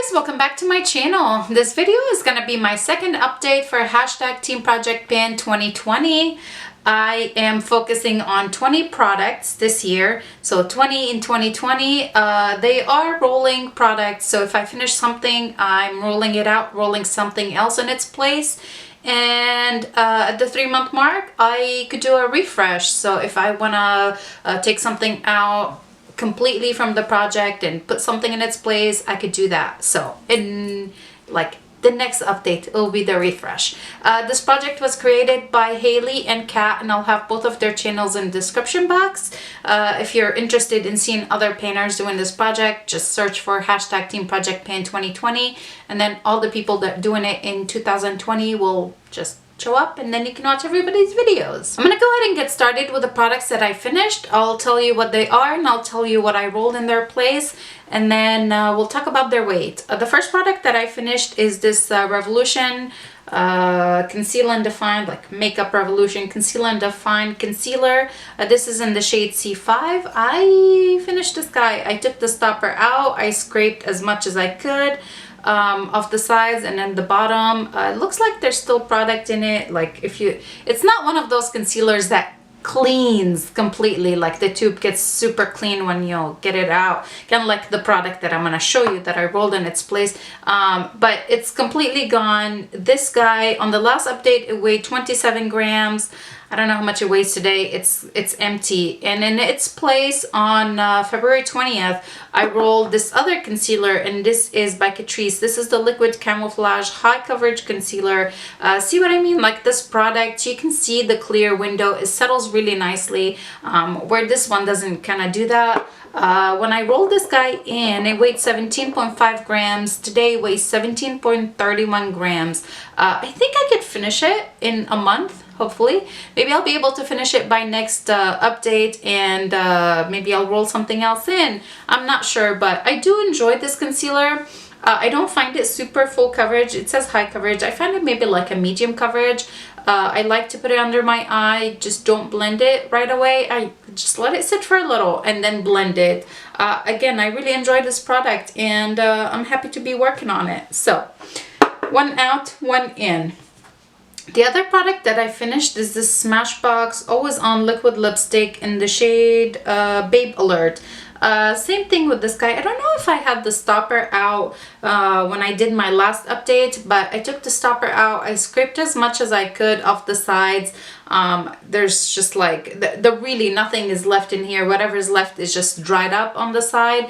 guys, welcome back to my channel. This video is going to be my second update for hashtag teamprojectpan 2020. I am focusing on 20 products this year, so 20 in 2020. They are rolling products, so if I finish something, I'm rolling it out, rolling something else in its place. And at the 3-month mark, I could do a refresh. So if I want to take something out completely from the project and put something in its place, I could do that. So in like the next update, it will be the refresh. This project was created by Haley and Kat, and I'll have both of their channels in the description box. If you're interested in seeing other painters doing this project, just search for hashtag teamprojectpan 2020, and then all the people that are doing it in 2020 will just show up, and then you can watch everybody's videos. I'm gonna go ahead and get started with the products that I finished. I'll tell you what they are, and I'll tell you what I rolled in their place, and then we'll talk about their weight. The first product that I finished is this Revolution Conceal and Define, like Makeup Revolution Conceal and Define Concealer. This is in the shade C5. I finished this guy. I took the stopper out. I scraped as much as I could off the sides and then the bottom. It looks like there's still product in it. Like it's not one of those concealers that cleans completely, like the tube gets super clean when you get it out, kind of like the product that I'm going to show you that I rolled in its place, but it's completely gone. This guy on the last update, it weighed 27 grams. I don't know how much it weighs today. It's empty. And in its place on February 20th, I rolled this other concealer, and this is by Catrice. This is the Liquid Camouflage High Coverage Concealer. See what I mean? Like this product, you can see the clear window. It settles really nicely, where this one doesn't kind of do that. When I rolled this guy in, it weighed 17.5 grams. Today it weighs 17.31 grams. I think I could finish it in a month, hopefully. Maybe I'll be able to finish it by next update, and maybe I'll roll something else in. I'm not sure, but I do enjoy this concealer. I don't find it super full coverage. It says high coverage. I find it maybe like a medium coverage. I like to put it under my eye, just don't blend it right away. I just let it sit for a little and then blend it. Again, I really enjoy this product, and I'm happy to be working on it. So, one out, one in. The other product that I finished is this Smashbox Always On Liquid Lipstick in the shade Babe Alert. Same thing with this guy. I don't know if I had the stopper out when I did my last update, but I took the stopper out. I scraped as much as I could off the sides. There's just like, the really nothing is left in here. Whatever's left is just dried up on the side.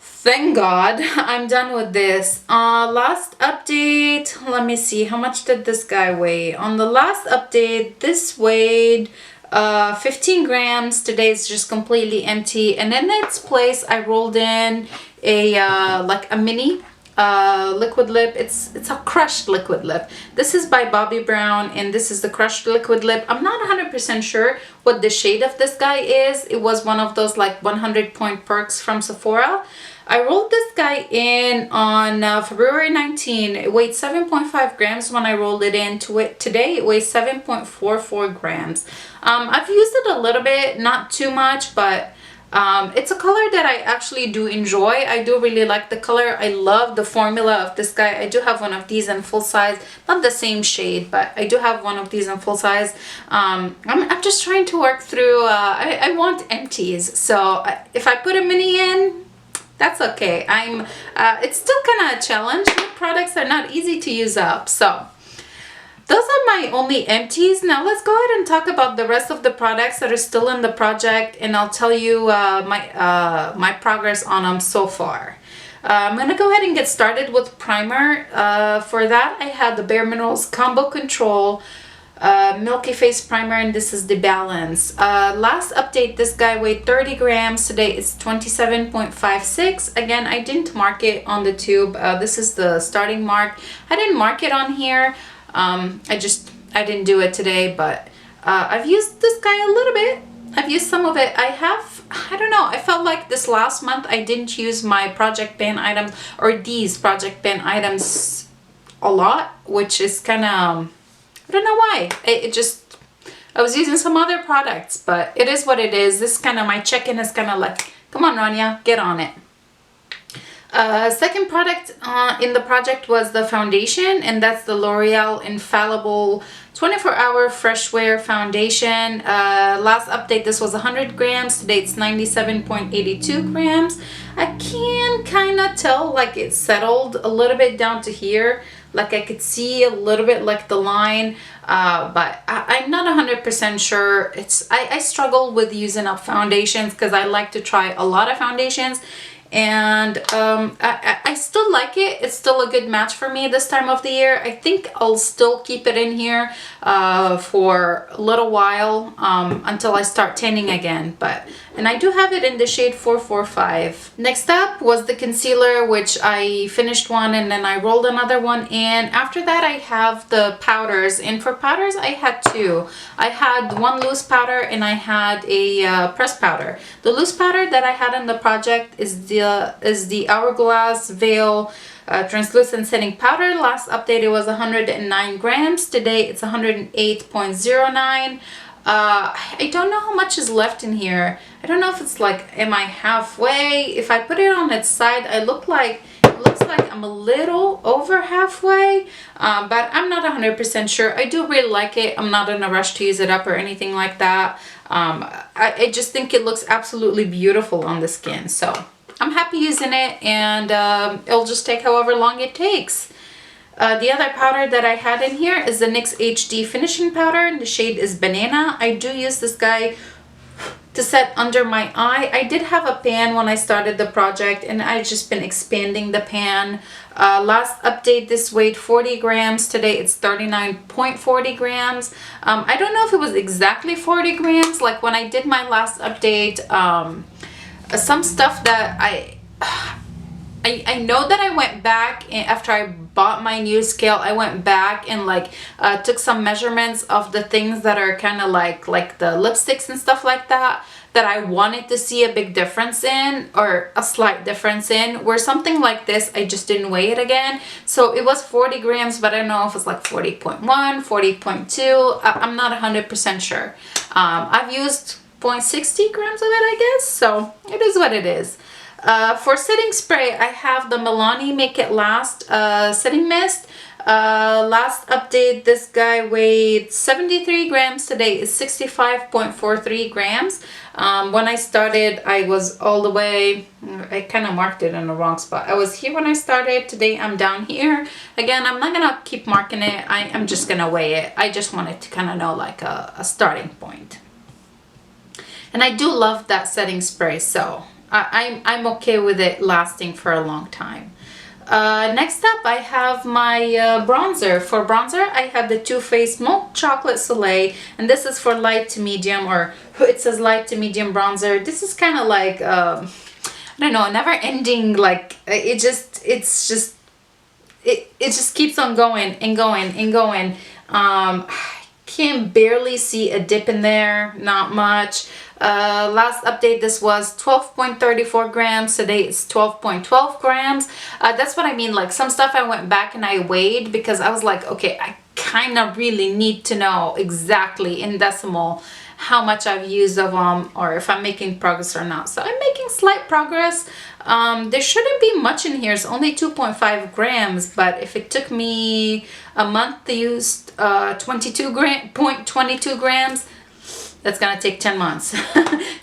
Thank God I'm done with this. Last update, let me see, how much did this guy weigh? On the last update, this weighed 15 grams. Today it's just completely empty, and in its place I rolled in a like a mini liquid lip. It's a crushed liquid lip. This is by Bobbi Brown, and this is the crushed liquid lip. I'm not 100% sure what the shade of this guy is. It was one of those like 100 point perks from Sephora. I rolled this guy in on February 19. It weighed 7.5 grams when I rolled it in. Today it weighs 7.44 grams. I've used it a little bit, not too much, but it's a color that I actually do enjoy. I do really like the color. I love the formula of this guy. I do have one of these in full size, not the same shade, but I do have one of these in full size. I'm just trying to work through, I want empties, so if I put a mini in, that's okay. It's still kind of a challenge. The products are not easy to use up. So those are my only empties. Now let's go ahead and talk about the rest of the products that are still in the project, and I'll tell you my progress on them so far. I'm going to go ahead and get started with primer. For that, I have the Bareminerals Combo Control Milky Face Primer, and this is the Balance. Last update, this guy weighed 30 grams. Today it's 27.56. Again, I didn't mark it on the tube. This is the starting mark. I didn't mark it on here. I didn't do it today, but I've used this guy a little bit. I've used some of it. I don't know, I felt like this last month I didn't use my project pan items, or these project pan items, a lot, which is kind of, I don't know why. I was using some other products, but it is what it is. This kind of, my check-in is kind of like, come on, Rania, get on it. Second product in the project was the foundation, and that's the L'Oreal Infallible 24-hour fresh wear foundation. Last update, this was 100 grams. Today it's 97.82 grams. I can kind of tell like it settled a little bit down to here. Like I could see a little bit like the line, but I'm not 100% sure. I struggle with using up foundations because I like to try a lot of foundations. And I still like it. It's still a good match for me this time of the year. I think I'll still keep it in here for a little while until I start tanning again. And I do have it in the shade 445. Next up was the concealer, which I finished one and then I rolled another one. And after that I have the powders, and for powders I had two. I had one loose powder and I had a pressed powder. The loose powder that I had in the project is the Hourglass Veil translucent setting powder. Last update it was 109 grams. Today it's 108.09. I don't know how much is left in here. I don't know if it's like, am I halfway? If I put it on its side, it looks like I'm a little over halfway, but I'm not 100% sure. I do really like it. I'm not in a rush to use it up or anything like that. I just think it looks absolutely beautiful on the skin. So I'm happy using it, and it'll just take however long it takes. The other powder that I had in here is the NYX HD finishing powder, and the shade is Banana. I do use this guy to set under my eye. I did have a pan when I started the project, and I've just been expanding the pan. Last update, this weighed 40 grams. Today it's 39.40 grams. I don't know if it was exactly 40 grams. Like when I did my last update, some stuff that I know that I went back after I bought my new scale. I went back and like took some measurements of the things that are kind of like the lipsticks and stuff like that I wanted to see a big difference in, or a slight difference in, where something like this I just didn't weigh it again. So it was 40 grams, but I don't know if it's like 40.1, 40.2. I'm not 100% sure. I've used 0.60 grams of it, I guess, so it is what it is. For setting spray, I have the Milani Make It Last setting mist. Last update, this guy weighed 73 grams. Today is 65.43 grams. When I started, I was all the way, I kind of marked it in the wrong spot. I was here when I started. Today I'm down here. Again, I'm not gonna keep marking it. I'm just gonna weigh it. I just wanted to kind of know like a starting point. And I do love that setting spray, so I'm okay with it lasting for a long time. Next up, I have my bronzer. For bronzer, I have the Too Faced Milk Chocolate Soleil, and this is for light to medium, or it says light to medium bronzer. This is kind of like, I don't know, never ending, like, it just keeps on going and going and going. Can barely see a dip in there, not much. Last update, this was 12.34 grams. Today it's 12.12 grams. That's what I mean, like some stuff I went back and I weighed because I was like, okay, I kind of really need to know exactly in decimal how much I've used of them, or if I'm making progress or not. So I'm making slight progress. There shouldn't be much in here. It's only 2.5 grams, but if it took me a month to use 0.22 grams, that's gonna take 10 months.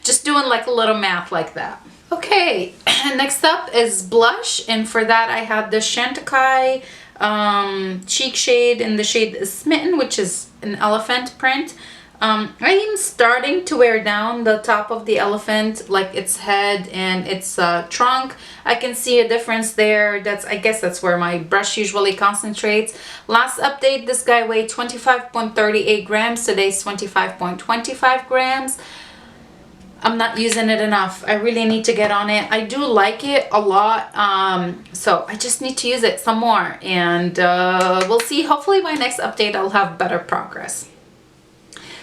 Just doing like a little math like that. Okay, next up is blush, and for that I had the Chantecaille cheek shade, and the shade is Smitten, which is an elephant print. I am starting to wear down the top of the elephant, like its head and its trunk. I can see a difference there. I guess that's where my brush usually concentrates. Last update, this guy weighed 25.38 grams. Today's 25.25 grams. I'm not using it enough. I really need to get on it. I do like it a lot, so I just need to use it some more, and we'll see. Hopefully by next update I'll have better progress.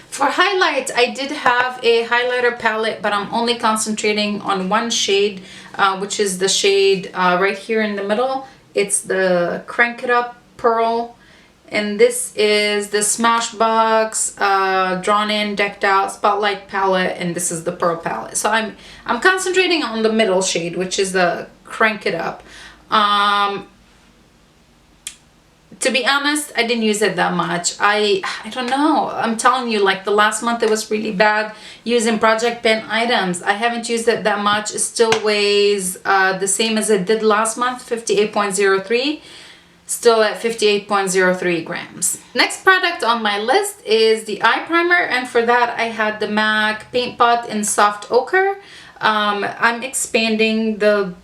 For highlights, I did have a highlighter palette, but I'm only concentrating on one shade, which is the shade right here in the middle. It's the Crank It Up Pearl, and this is the Smashbox Drawn In Decked Out Spotlight palette, and this is the Pearl palette. So I'm concentrating on the middle shade, which is the crank it up. To be honest, I didn't use it that much. I don't know. I'm telling you, like the last month it was really bad using Project Pan items. I haven't used it that much. It still weighs the same as it did last month, 58.03. Still at 58.03 grams. Next product on my list is the eye primer, and for that I had the MAC Paint Pot in Soft Ochre. I'm expanding the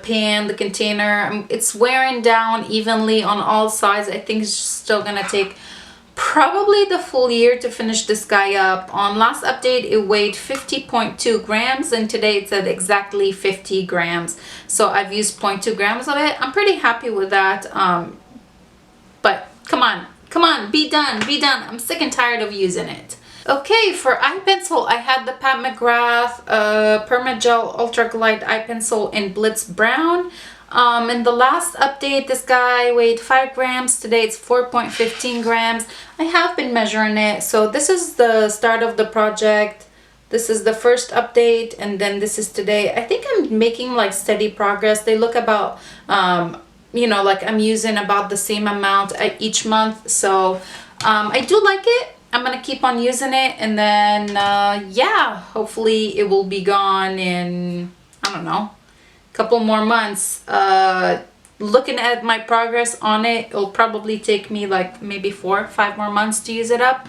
pan, the container. It's wearing down evenly on all sides. I think it's still gonna take probably the full year to finish this guy up. On last update it weighed 50.2 grams and today it's at exactly 50 grams. So I've used 0.2 grams of it. I'm pretty happy with that. But come on, be done. I'm sick and tired of using it. Okay, for eye pencil, I had the Pat McGrath Permagel Ultra Glide eye pencil in Blitz Brown. In the last update, this guy weighed 5 grams. Today it's 4.15 grams. I have been measuring it. So this is the start of the project. This is the first update, and then this is today. I think I'm making like steady progress. They look about, you know, like I'm using about the same amount each month. So I do like it. I'm gonna keep on using it, and then yeah, hopefully it will be gone in, I don't know, a couple more months. Looking at my progress on it, it'll probably take me like maybe 4 or 5 more months to use it up.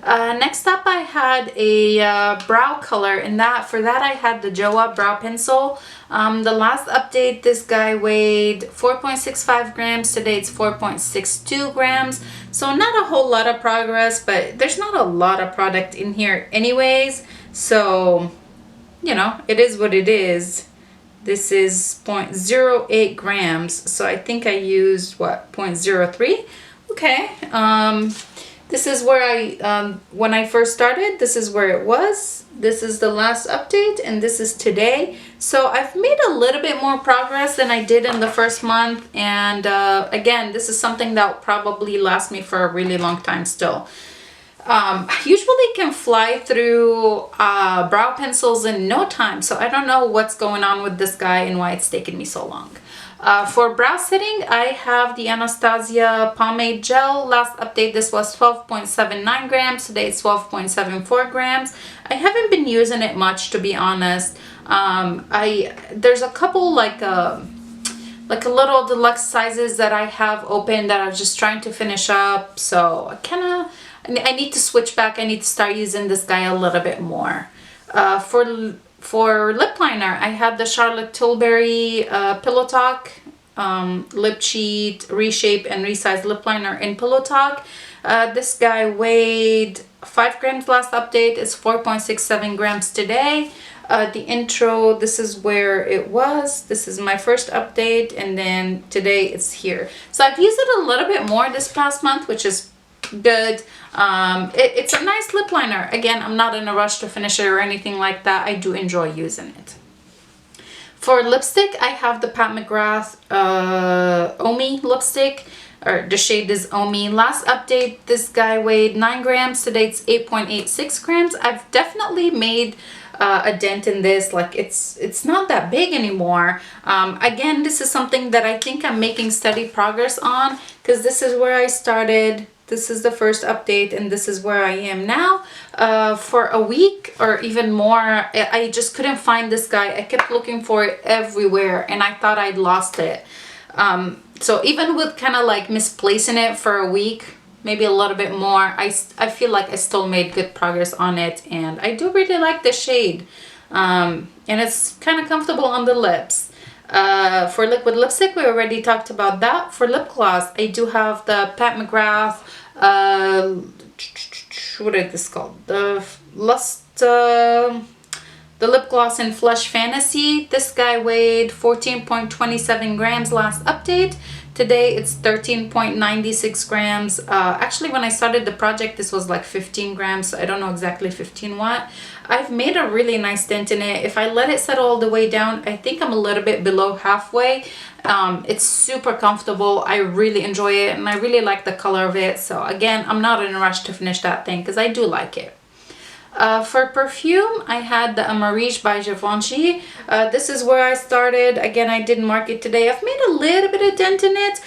Next up I had a brow color, and for that I had the Joah brow pencil. The last update this guy weighed 4.65 grams. Today it's 4.62 grams. So not a whole lot of progress, but there's not a lot of product in here anyways. So, you know, it is what it is. This is 0.08 grams. So I think I used what, 0.03? Okay. This is where I, when I first started, this is where it was. This is the last update, and this is today. So I've made a little bit more progress than I did in the first month. And again, this is something that will probably last me for a really long time still. I usually can fly through brow pencils in no time. So I don't know what's going on with this guy and why it's taken me so long. For brow setting, I have the Anastasia pomade gel. Last update this was 12.79 grams. Today it's 12.74 grams. I haven't been using it much, to be honest. There's a couple like a little deluxe sizes that I have open that I'm just trying to finish up. So I need to switch back. I need to start using this guy a little bit more. For lip liner, I had the Charlotte Tilbury Pillow Talk Lip Cheat Reshape and Resize Lip Liner in Pillow Talk. This guy weighed 5 grams last update. It's 4.67 grams today. The intro, this is where it was. This is my first update, and then today it's here. So I've used it a little bit more this past month, which is good. It's a nice lip liner. Again, I'm not in a rush to finish it or anything like that. I do enjoy using it. For lipstick, I have the Pat McGrath Omi lipstick, or the shade is Omi. Last update, this guy weighed 9 grams. Today it's 8.86 grams. I've definitely made a dent in this. Like it's not that big anymore. Again, this is something that I think I'm making steady progress on, because this is where I started. This is the first update, and this is where I am now. For a week or even more, I just couldn't find this guy. I kept looking for it everywhere, and I thought I'd lost it. So even with kind of like misplacing it for a week, maybe a little bit more, I feel like I still made good progress on it, and I do really like the shade. And it's kind of comfortable on the lips. For liquid lipstick, we already talked about that. For lip gloss, I do have the Pat McGrath, what is this called? The lip gloss in Flush Fantasy. This guy weighed 14.27 grams last update. Today it's 13.96 grams. Actually, when I started the project, this was like 15 grams. So I don't know exactly 15 what. I've made a really nice dent in it. If I let it settle all the way down, I think I'm a little bit below halfway. It's super comfortable. I really enjoy it, and I really like the color of it. So again, I'm not in a rush to finish that thing because I do like it. For perfume, I had the Amarish by Givenchy. This is where I started. Again, I didn't mark it today. I've made a little bit of dent in it.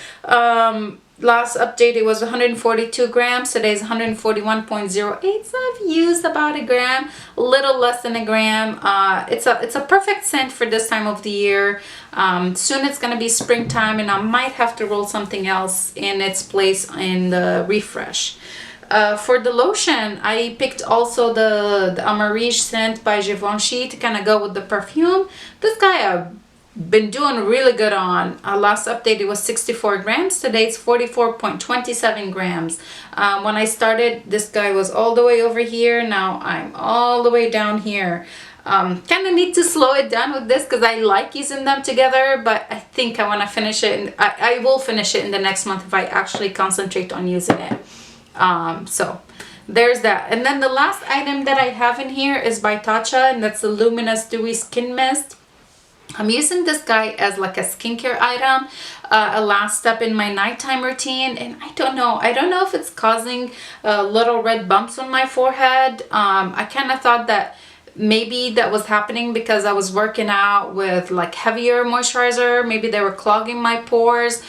Last update it was 142 grams. Today's 141.08. So I've used about a gram, a little less than a gram. It's a perfect scent for this time of the year. Soon it's gonna be springtime, and I might have to roll something else in its place in the refresh. For the lotion, I picked also the Amarish scent by Givenchy to kind of go with the perfume. This guy I've been doing really good on. Last update it was 64 grams. Today it's 44.27 grams. When I started, this guy was all the way over here. Now I'm all the way down here. Kind of need to slow it down with this because I like using them together, but I think I want to finish it, and I will finish it in the next month if I actually concentrate on using it. So there's that. And then the last item that I have in here is by Tatcha, and that's the Luminous Dewy Skin Mist. I'm using this guy as like a skincare item, a last step in my nighttime routine, and I don't know if it's causing little red bumps on my forehead. I kind of thought that maybe that was happening because I was working out with like heavier moisturizer. Maybe they were clogging my pores.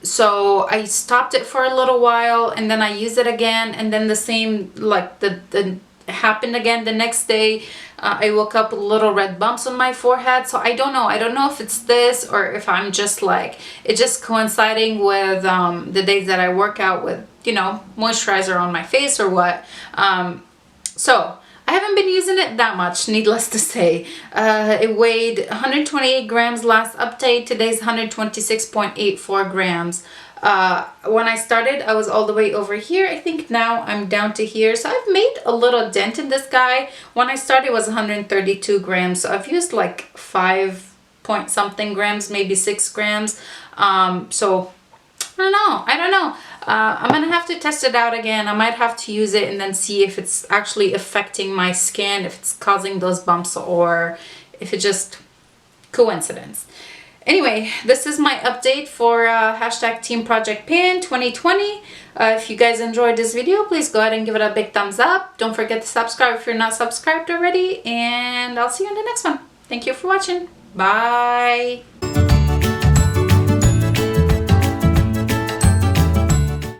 So I stopped it for a little while, and then I used it again, and then the same, like the happened again the next day. I woke up with little red bumps on my forehead. So I don't know if it's this or if I'm just like, it's just coinciding with the days that I work out with, you know, moisturizer on my face or what. So I haven't been using it that much, needless to say. It weighed 128 grams last update. Today's 126.84 grams. When I started, I was all the way over here. I think now I'm down to here. So I've made a little dent in this guy. When I started, it was 132 grams. So I've used like 5 point something grams, maybe 6 grams. So I don't know. I'm gonna have to test it out again. I might have to use it and then see if it's actually affecting my skin, if it's causing those bumps, or if it's just coincidence. Anyway, this is my update for hashtag teamprojectpan 2020. If you guys enjoyed this video, please go ahead and give it a big thumbs up. Don't forget to subscribe if you're not subscribed already, and I'll see you in the next one. Thank you for watching. Bye.